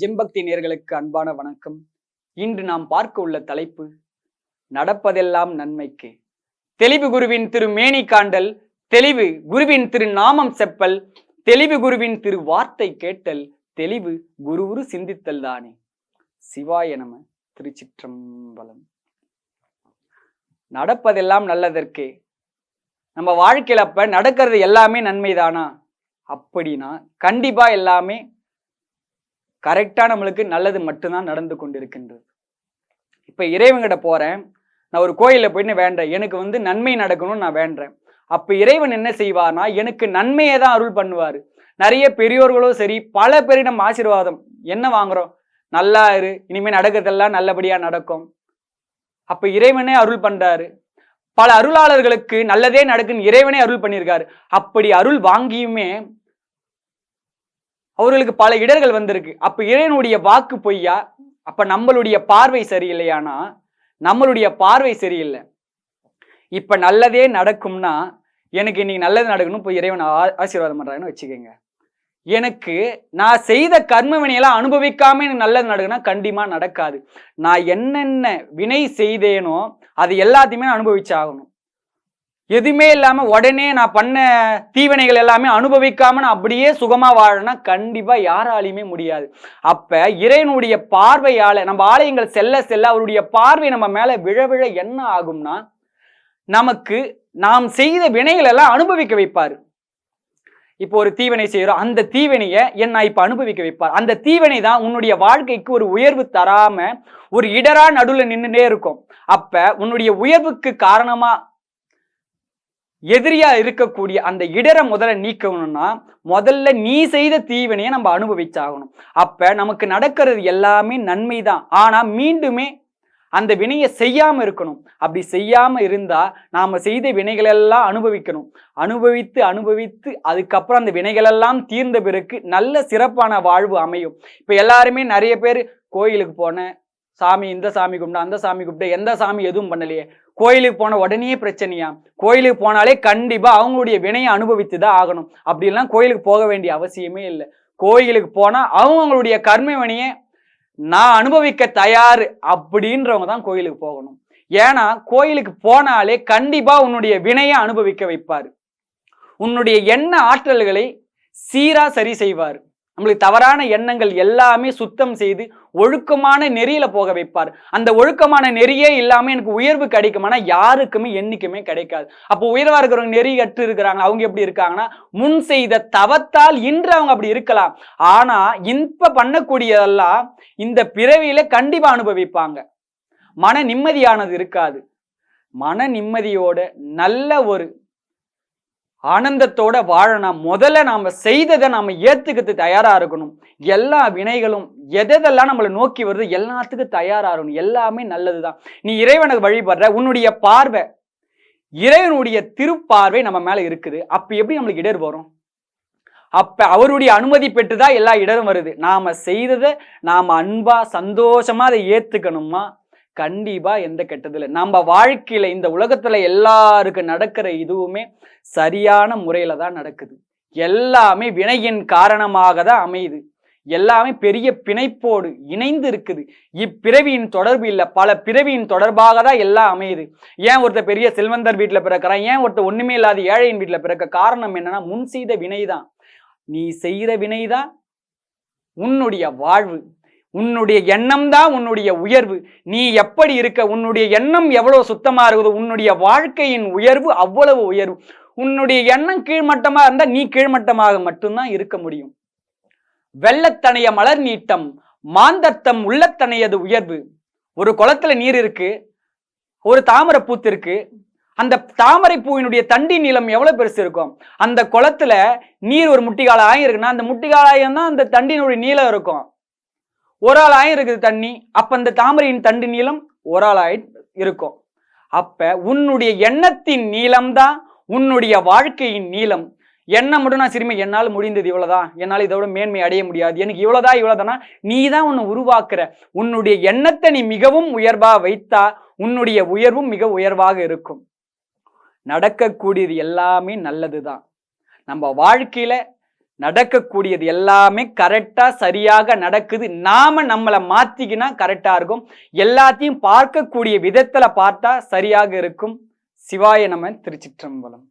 ஜெம்பக்தி நேர்களுக்கு அன்பான வணக்கம். இன்று நாம் பார்க்க உள்ள தலைப்பு நடப்பதெல்லாம் நன்மைக்கு. தெளிவு குருவின் திரு மேனி காண்டல், தெளிவு குருவின் திரு நாமம் செப்பல், தெளிவு குருவின் திரு வார்த்தை கேட்டல், தெளிவு குருவுரு சிந்தித்தல் தானே. சிவாய நம. திருச்சிற்றம்பலம். நடப்பதெல்லாம் நல்லதற்கே. நம்ம வாழ்க்கையில அப்ப நடக்கிறது எல்லாமே நன்மைதானா அப்படின்னா கண்டிப்பா எல்லாமே கரெக்டா நம்மளுக்கு நல்லது மட்டும்தான் நடந்து கொண்டிருக்கின்றது. இப்ப இறைவன்கிட்ட போறேன், நான் ஒரு கோயில போயிட்டு வேண்டேன், எனக்கு நன்மை நடக்கணும்னு நான் வேண்டேன். அப்ப இறைவன் என்ன செய்வார்னா எனக்கு நன்மையை தான் அருள் பண்ணுவாரு. நிறைய பெரியோர்களும் சரி, பல பேரிடம் ஆசீர்வாதம் என்ன வாங்குறோம், நல்லா இரு, இனிமே நடக்கிறதெல்லாம் நல்லபடியா நடக்கும். அப்ப இறைவனே அருள் பண்றாரு. பல அருளாளர்களுக்கு நல்லதே நடக்குன்னு இறைவனே அருள் பண்ணியிருக்காரு. அப்படி அருள் வாங்கியுமே அவர்களுக்கு பல இடர்கள் வந்திருக்கு. அப்ப இறைவனுடைய வாக்கு பொய்யா? அப்ப நம்மளுடைய பார்வை சரியில்லையானா? நம்மளுடைய பார்வை சரியில்லை. இப்ப நல்லதே நடக்கும்னா எனக்கு இன்னைக்கு நல்லது நடக்கணும் போய் இறைவன் ஆசீர்வாதம் பண்றாங்கன்னு வச்சுக்கோங்க. எனக்கு நான் செய்த கர்ம வினையெல்லாம் அனுபவிக்காம எனக்கு நல்லது நடக்குன்னா கண்டிப்பா நடக்காது. நான் என்னென்ன வினை செய்தேனோ அது எல்லாத்தையுமே அனுபவிச்சாகணும். எதுவுமே இல்லாம உடனே நான் பண்ண தீவினைகள் எல்லாமே அனுபவிக்காம நான் அப்படியே சுகமா வாழனா கண்டிப்பா யாராலையுமே முடியாது. அப்ப இறைவனுடைய பார்வையால நம்ம ஆலயங்கள் செல்ல செல்ல அவருடைய பார்வை நம்ம மேல விழ விழ என்ன ஆகும்னா நமக்கு நாம் செய்த வினைகள் எல்லாம் அனுபவிக்க வைப்பாரு. இப்போ ஒரு தீவினை செய்யறோம், அந்த தீவினையை என்ன இப்ப அனுபவிக்க வைப்பார். அந்த தீவினை தான் உன்னுடைய வாழ்க்கைக்கு ஒரு உயர்வு தராம ஒரு இடரா நடுவுல நின்றுட்டே இருக்கும். அப்ப உன்னுடைய உயர்வுக்கு காரணமா எதிரியா இருக்கக்கூடிய அந்த இடரை முதல்ல நீக்கணும்னா முதல்ல நீ செய்த தீவினையை நம்ம அனுபவிச்சாகணும். அப்ப நமக்கு நடக்கிறது எல்லாமே நன்மைதான். ஆனா மீண்டுமே அந்த வினையை செய்யாம இருக்கணும். அப்படி செய்யாம இருந்தா நாம செய்த வினைகள் எல்லாம் அனுபவிக்கணும். அனுபவித்து அனுபவித்து அதுக்கப்புறம் அந்த வினைகள் எல்லாம் தீர்ந்த பிறகு நல்ல சிறப்பான வாழ்வு அமையும். இப்ப எல்லாருமே நிறைய பேர் கோயிலுக்கு போன சாமி, இந்த சாமி கும்பிட்டா, அந்த சாமி கும்பிட்டா, எந்த சாமி எதுவும் பண்ணலையே, கோயிலுக்கு போன உடனே பிரச்சனையா? கோயிலுக்கு போனாலே கண்டிப்பா அவங்களுடைய வினையை அனுபவித்துதான் ஆகணும். அப்படிலாம் கோயிலுக்கு போக வேண்டிய அவசியமே இல்லை. கோயிலுக்கு போனா அவங்களுடைய கர்ம வினையை நான் அனுபவிக்க தயார் அப்படின்றவங்க தான் கோயிலுக்கு போகணும். ஏன்னா கோயிலுக்கு போனாலே கண்டிப்பா உன்னுடைய வினையை அனுபவிக்க வைப்பார். உன்னுடைய எண்ண ஆற்றல்களை சீரா சரி செய்வார். நம்மளுக்கு தவறான எண்ணங்கள் எல்லாமே சுத்தம் செய்து ஒழுக்கமான நெறியில போக வைப்பார். அந்த ஒழுக்கமான நெறியே இல்லாம எனக்கு உயர்வு கிடைக்குமானா யாருக்குமே என்னைக்குமே கிடைக்காது. அப்போ உயர்வா இருக்கிறவங்க நெறி கற்று இருக்கிறாங்க, அவங்க எப்படி இருக்காங்கன்னா முன் செய்த தவத்தால் இன்று அவங்க அப்படி இருக்கலாம். ஆனா இப்ப பண்ணக்கூடியதெல்லாம் இந்த பிறவியில கண்டிப்பா அனுபவிப்பாங்க. மன நிம்மதியானது இருக்காது. மன நிம்மதியோட நல்ல ஒரு ஆனந்தத்தோட வாழணும். முதல்ல நாம செய்ததை நாம ஏத்துக்கிறது தயாரா இருக்கணும். எல்லா வினைகளும் எதெல்லாம் நம்மளை நோக்கி வருது எல்லாத்துக்கும் தயாரா இருக்கணும். எல்லாமே நல்லதுதான். நீ இறைவனுக்கு வழிபடுற, உன்னுடைய பார்வை இறைவனுடைய திருப்பார்வை நம்ம மேல இருக்குது. அப்ப எப்படி நம்மளுக்கு இடர் வரும்? அப்ப அவருடைய அனுமதி பெற்றுதான் எல்லா இடரும் வருது. நாம செய்ததை நாம அன்பா சந்தோஷமா அதை ஏத்துக்கணுமா கண்டிப்பா எந்த கெட்டதில்லை. நம்ம வாழ்க்கையில இந்த உலகத்துல எல்லாருக்கும் நடக்கிற இதுவுமே சரியான முறையில தான் நடக்குது. எல்லாமே வினையின் காரணமாக தான் அமையுது. எல்லாமே பெரிய பிணைப்போடு இணைந்து இருக்குது. இப்பிறவியின் தொடர்பு இல்லை, பல பிறவியின் தொடர்பாக தான் எல்லாம் அமையுது. ஏன் ஒருத்தர் பெரிய செல்வந்தர் வீட்டுல பிறக்கிறான், ஏன் ஒருத்தர் ஒண்ணுமே இல்லாத ஏழையின் வீட்டுல பிறக்க காரணம் என்னன்னா முன் செய்த வினைதான். நீ செய்யற வினைதான் உன்னுடைய வாழ்வு. உன்னுடைய எண்ணம் தான் உன்னுடைய உயர்வு. நீ எப்படி இருக்க, உன்னுடைய எண்ணம் எவ்வளவு சுத்தமா இருக்குது, உன்னுடைய வாழ்க்கையின் உயர்வு அவ்வளவு உயர்வு. உன்னுடைய எண்ணம் கீழ்மட்டமா இருந்தா நீ கீழ்மட்டமாக மட்டும்தான் இருக்க முடியும். வெள்ளத்தனைய மலர் நீட்டம் மாந்தர்த்தம் உள்ளத்தனையது உயர்வு. ஒரு குளத்துல நீர் இருக்கு, ஒரு தாமரை பூத்து இருக்கு. அந்த தாமரை பூவினுடைய தண்டி நீளம் எவ்வளவு பெருசு இருக்கும்? அந்த குளத்துல நீர் ஒரு முட்டிகால ஆயம் இருக்குன்னா அந்த முட்டிகால ஆயம் தான் அந்த தண்டினுடைய நீளம் இருக்கும். ஒரு ஆள் ஆயம் இருக்குது தண்ணி, அப்ப அந்த தாமரையின் தண்டு நீளம் ஒரு ஆள் ஆயிரம் இருக்கும். அப்ப உன்னுடைய எண்ணத்தின் நீளம்தான் உன்னுடைய வாழ்க்கையின் நீளம். எண்ணம் மட்டும் நான் சிறுமை, என்னால் முடிந்தது இவ்வளவுதான், என்னால் இதோட மேன்மை அடைய முடியாது, எனக்கு இவ்வளவுதானா நீ தான் உன்னை உருவாக்குற. உன்னுடைய எண்ணத்தை நீ மிகவும் உயர்வா வைத்தா உன்னுடைய உயர்வும் மிக உயர்வாக இருக்கும். நடக்கக்கூடியது எல்லாமே நல்லதுதான். நம்ம வாழ்க்கையில நடக்கக்கூடியது எல்லாமே கரெக்டா சரியாக நடக்குது. நாம நம்மளை மாத்திக்கினா கரெக்டா இருக்கும். எல்லாத்தையும் பார்க்கக்கூடிய விதத்துல பார்த்தா சரியாக இருக்கும். சிவாய நம. திருச்சிற்றம்பலம்.